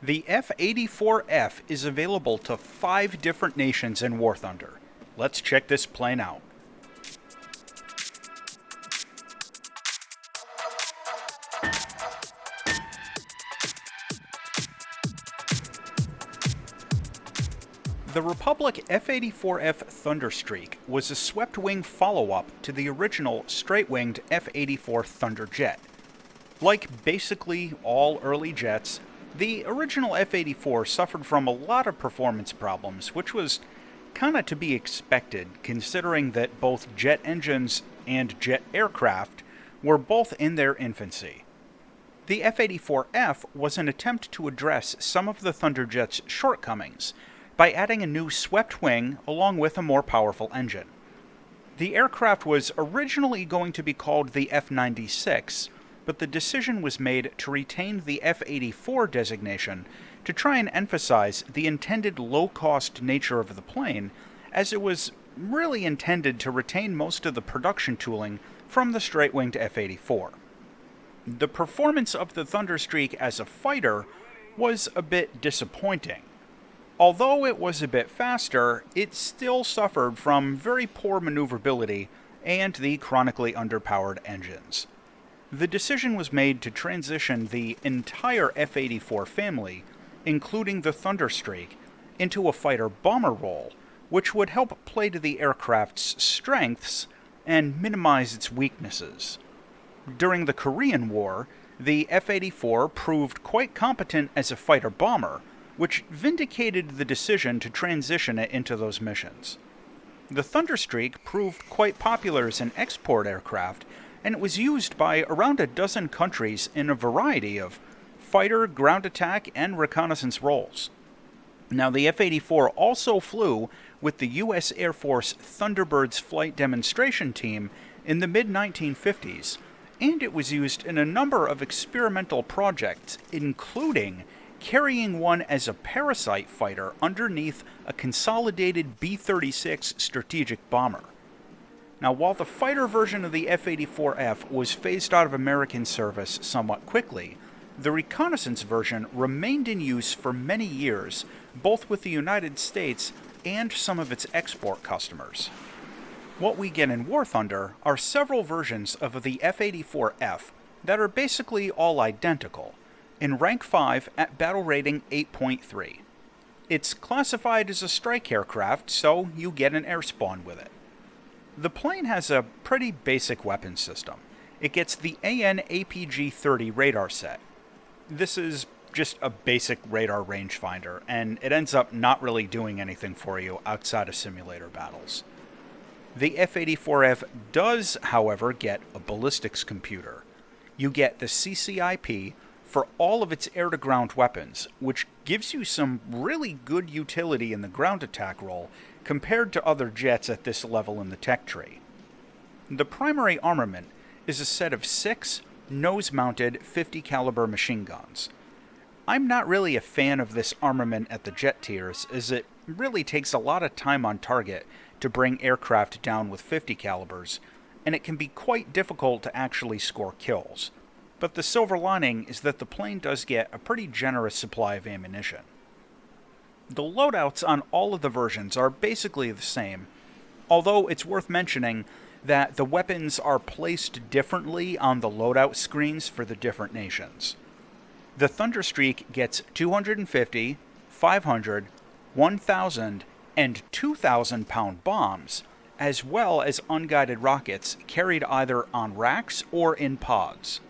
The F-84F is available to 5 different nations in War Thunder. Let's check this plane out. The Republic F-84F Thunderstreak was a swept-wing follow-up to the original straight-winged F-84 Thunderjet. Like basically all early jets, the original F-84 suffered from a lot of performance problems, which was kinda to be expected, considering that both jet engines and jet aircraft were both in their infancy. The F-84F was an attempt to address some of the Thunderjet's shortcomings by adding a new swept wing along with a more powerful engine. The aircraft was originally going to be called the F-96, but the decision was made to retain the F-84 designation to try and emphasize the intended low-cost nature of the plane, as it was really intended to retain most of the production tooling from the straight-winged F-84. The performance of the Thunderstreak as a fighter was a bit disappointing. Although it was a bit faster, it still suffered from very poor maneuverability and the chronically underpowered engines. The decision was made to transition the entire F-84 family, including the Thunderstreak, into a fighter-bomber role, which would help play to the aircraft's strengths and minimize its weaknesses. During the Korean War, the F-84 proved quite competent as a fighter-bomber, which vindicated the decision to transition it into those missions. The Thunderstreak proved quite popular as an export aircraft, and it was used by around a dozen countries in a variety of fighter, ground attack, and reconnaissance roles. Now, the F-84 also flew with the U.S. Air Force Thunderbirds flight demonstration team in the mid-1950s, and it was used in a number of experimental projects, including carrying one as a parasite fighter underneath a consolidated B-36 strategic bomber. Now, while the fighter version of the F-84F was phased out of American service somewhat quickly, the reconnaissance version remained in use for many years, both with the United States and some of its export customers. What we get in War Thunder are several versions of the F-84F that are basically all identical, in Rank 5 at Battle Rating 8.3. It's classified as a strike aircraft, so you get an air spawn with it. The plane has a pretty basic weapon system. It gets the AN/APG-30 radar set. This is just a basic radar rangefinder, and it ends up not really doing anything for you outside of simulator battles. The F-84F does, however, get a ballistics computer. You get the CCIP for all of its air-to-ground weapons, which gives you some really good utility in the ground attack role compared to other jets at this level in the tech tree. The primary armament is a set of 6 nose-mounted 50 caliber machine guns. I'm not really a fan of this armament at the jet tiers, as it really takes a lot of time on target to bring aircraft down with 50 calibers, and it can be quite difficult to actually score kills. But the silver lining is that the plane does get a pretty generous supply of ammunition. The loadouts on all of the versions are basically the same, although it's worth mentioning that the weapons are placed differently on the loadout screens for the different nations. The Thunderstreak gets 250, 500, 1,000, and 2,000 pound bombs, as well as unguided rockets carried either on racks or in pods.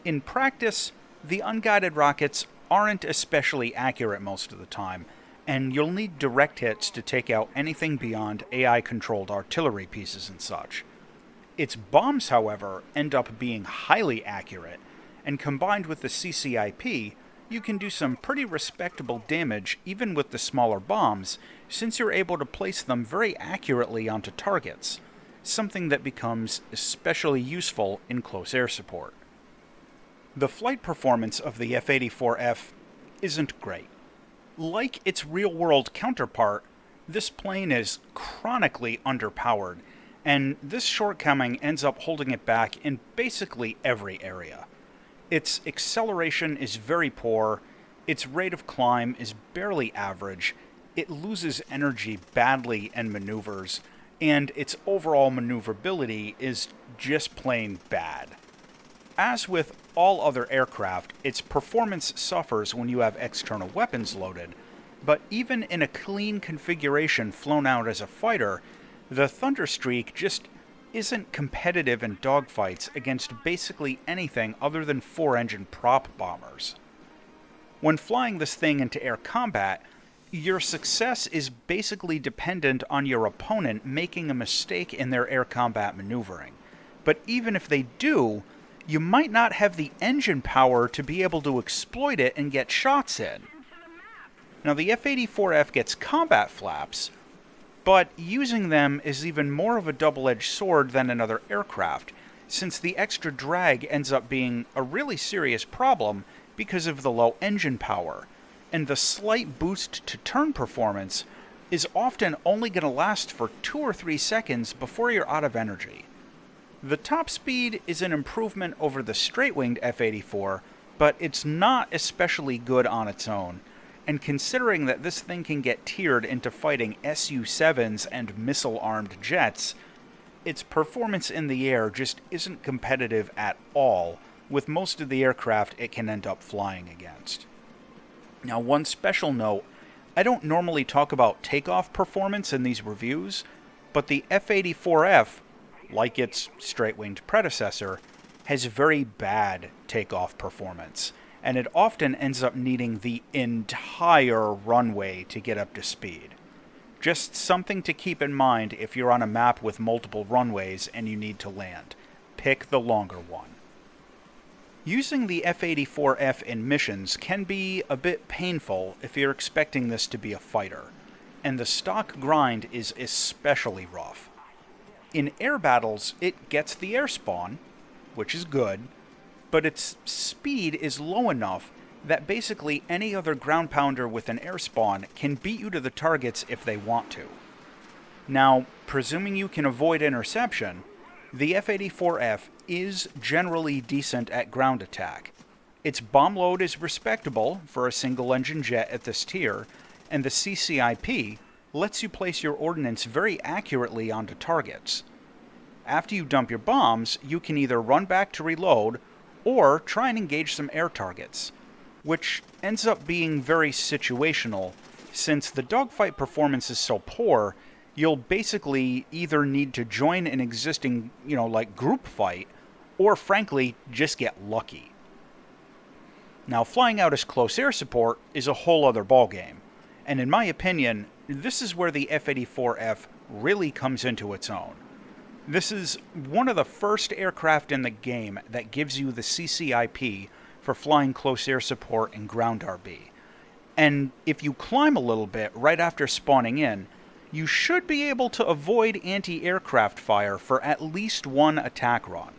In practice, the unguided rockets aren't especially accurate most of the time, and you'll need direct hits to take out anything beyond AI-controlled artillery pieces and such. Its bombs, however, end up being highly accurate, and combined with the CCIP, you can do some pretty respectable damage even with the smaller bombs, since you're able to place them very accurately onto targets, something that becomes especially useful in close air support. The flight performance of the F-84F isn't great. Like its real-world counterpart, this plane is chronically underpowered, and this shortcoming ends up holding it back in basically every area. Its acceleration is very poor, Its rate of climb is barely average, it loses energy badly in maneuvers, and its overall maneuverability is just plain bad. As with all other aircraft, its performance suffers when you have external weapons loaded, but even in a clean configuration flown out as a fighter, the Thunderstreak just isn't competitive in dogfights against basically anything other than four-engine prop bombers. When flying this thing into air combat, your success is basically dependent on your opponent making a mistake in their air combat maneuvering. But even if they do, you might not have the engine power to be able to exploit it and get shots in. Now, the F-84F gets combat flaps, but using them is even more of a double-edged sword than another aircraft, since the extra drag ends up being a really serious problem because of the low engine power, and the slight boost to turn performance is often only going to last for 2 or 3 seconds before you're out of energy. The top speed is an improvement over the straight-winged F-84, but it's not especially good on its own, and considering that this thing can get tiered into fighting Su-7s and missile-armed jets, its performance in the air just isn't competitive at all with most of the aircraft it can end up flying against. Now, one special note, I don't normally talk about takeoff performance in these reviews, but the F-84F, like its straight-winged predecessor, has very bad takeoff performance, and it often ends up needing the entire runway to get up to speed. Just something to keep in mind if you're on a map with multiple runways and you need to land. Pick the longer one. Using the F-84F in missions can be a bit painful if you're expecting this to be a fighter, and the stock grind is especially rough. In air battles, it gets the air spawn, which is good, but its speed is low enough that basically any other ground pounder with an air spawn can beat you to the targets if they want to. Now, presuming you can avoid interception, the F-84F is generally decent at ground attack. Its bomb load is respectable for a single-engine jet at this tier, and the CCIP lets you place your ordnance very accurately onto targets. After you dump your bombs, you can either run back to reload or try and engage some air targets, which ends up being very situational, since the dogfight performance is so poor, you'll basically either need to join an existing, group fight, or frankly, just get lucky. Now, flying out as close air support is a whole other ballgame, and in my opinion, this is where the F-84F really comes into its own. This is one of the first aircraft in the game that gives you the CCIP for flying close air support and ground RB. And if you climb a little bit right after spawning in, you should be able to avoid anti-aircraft fire for at least one attack run.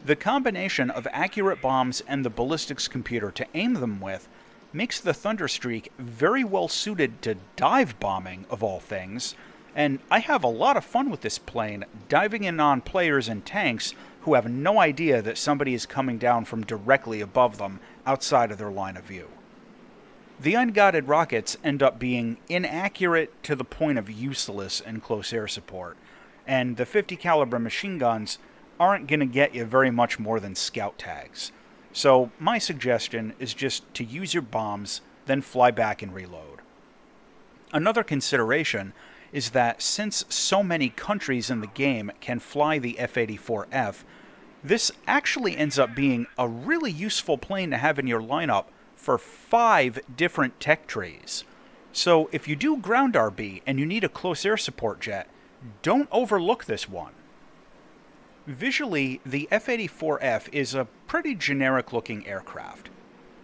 The combination of accurate bombs and the ballistics computer to aim them with makes the Thunderstreak very well suited to dive bombing, of all things, and I have a lot of fun with this plane, diving in on players and tanks who have no idea that somebody is coming down from directly above them outside of their line of view. The unguided rockets end up being inaccurate to the point of useless in close air support, and the 50 caliber machine guns aren't going to get you very much more than scout tags. So my suggestion is just to use your bombs, then fly back and reload. Another consideration is that since so many countries in the game can fly the F-84F, this actually ends up being a really useful plane to have in your lineup for 5 different tech trees. So if you do ground RB and you need a close air support jet, don't overlook this one. Visually, the F-84F is a pretty generic looking aircraft.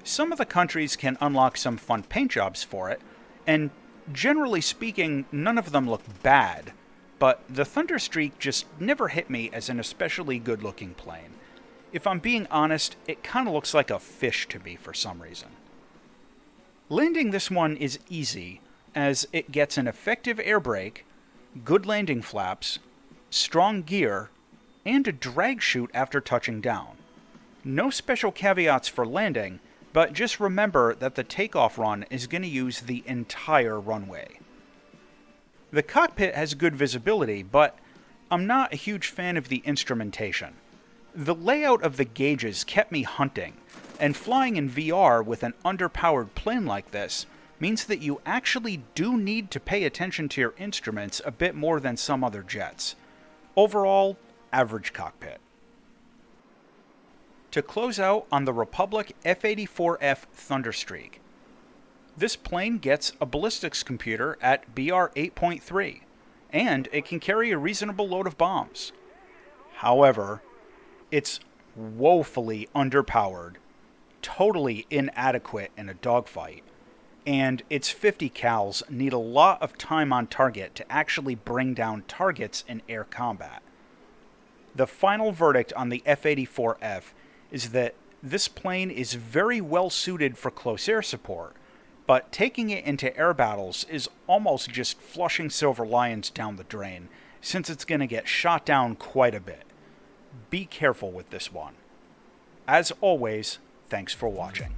Some of the countries can unlock some fun paint jobs for it, and generally speaking, none of them look bad, but the Thunderstreak just never hit me as an especially good looking plane. If I'm being honest, it kind of looks like a fish to me for some reason. Landing this one is easy, as it gets an effective air brake, good landing flaps, strong gear, and a drag chute after touching down. No special caveats for landing, but just remember that the takeoff run is going to use the entire runway. The cockpit has good visibility, but I'm not a huge fan of the instrumentation. The layout of the gauges kept me hunting, and flying in VR with an underpowered plane like this means that you actually do need to pay attention to your instruments a bit more than some other jets. Overall, average cockpit. To close out on the Republic F-84F Thunderstreak, this plane gets a ballistics computer at BR 8.3, and it can carry a reasonable load of bombs. However, it's woefully underpowered, totally inadequate in a dogfight, and its 50 cals need a lot of time on target to actually bring down targets in air combat. The final verdict on the F-84F is that this plane is very well suited for close air support, but taking it into air battles is almost just flushing Silver Lions down the drain, since it's going to get shot down quite a bit. Be careful with this one. As always, thanks for watching.